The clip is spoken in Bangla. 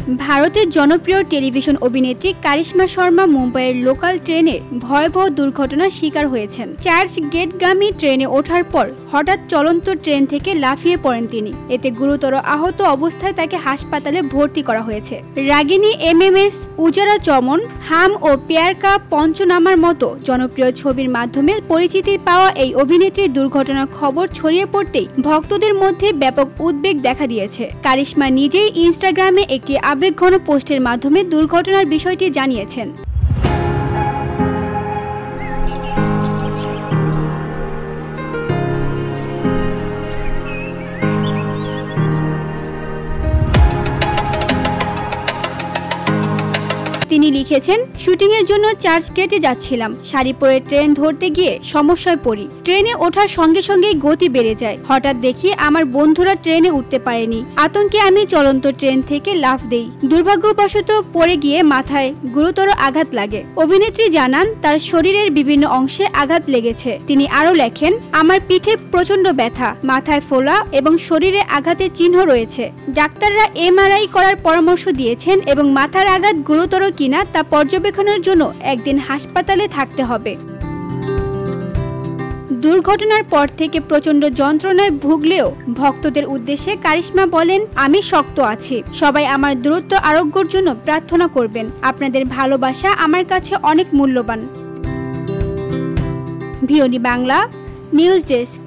ভারতের জনপ্রিয় টেলিভিশন অভিনেত্রী কারিশ্মা শর্মা মুম্বাইয়ের লোকাল ট্রেনে ভয়াবহ দুর্ঘটনার শিকার হয়েছেন। চার্চ গেটগামী ট্রেনে ওঠার পর হঠাৎ চলন্ত ট্রেন থেকে লাফিয়ে পড়েন তিনি। এতে গুরুতর আহত অবস্থায় তাকে হাসপাতালে ভর্তি করা হয়েছে। রাগিনী, এমএমএস, উজারা চমন, হাম ও প্যার কা পঞ্চনামার মতো জনপ্রিয় ছবির মাধ্যমে পরিচিতি পাওয়া এই অভিনেত্রীর দুর্ঘটনার খবর ছড়িয়ে পড়তেই ভক্তদের মধ্যে ব্যাপক উদ্বেগ দেখা দিয়েছে। কারিশ্মা নিজেই ইনস্টাগ্রামে একটি আবেগঘন পোস্টের মাধ্যমে দুর্ঘটনার বিষয়টি জানিয়েছেন। তিনি লিখেছেন, শুটিংয়ের জন্য চার্চ গেটে যাচ্ছিলাম। শাড়ি পরে ট্রেন ধরতে গিয়ে সমস্যায় পড়ি। ট্রেনে ওঠার সঙ্গে সঙ্গেই গতি বেড়ে যায়। হঠাৎ দেখি আমার বন্ধুরা ট্রেনে উঠতে পারেনি। আতঙ্কে আমি চলন্ত ট্রেন থেকে লাফ দেই। দুর্ভাগ্যবশত পড়ে গিয়ে মাথায় গুরুতর আঘাত লাগে। অভিনেত্রী জানান, তার শরীরের বিভিন্ন অংশে আঘাত লেগেছে। তিনি আরও লেখেন, আমার পিঠে প্রচন্ড ব্যথা, মাথায় ফোলা এবং শরীরে আঘাতের চিহ্ন রয়েছে। ডাক্তাররা এমআরআই করার পরামর্শ দিয়েছেন এবং মাথার আঘাত গুরুতর কিনা তা পর্যবেক্ষণের জন্য একদিন হাসপাতালে থাকতে হবে। দুর্ঘটনার পর থেকে প্রচন্ড যন্ত্রণায় ভুগলেও ভক্তদের উদ্দেশ্যে কারিশ্মা বলেন, আমি শক্ত আছি। সবাই আমার দ্রুত আরোগ্যের জন্য প্রার্থনা করবেন। আপনাদের ভালোবাসা আমার কাছে অনেক মূল্যবান। ভিওনি বাংলা নিউজ ডেস্ক।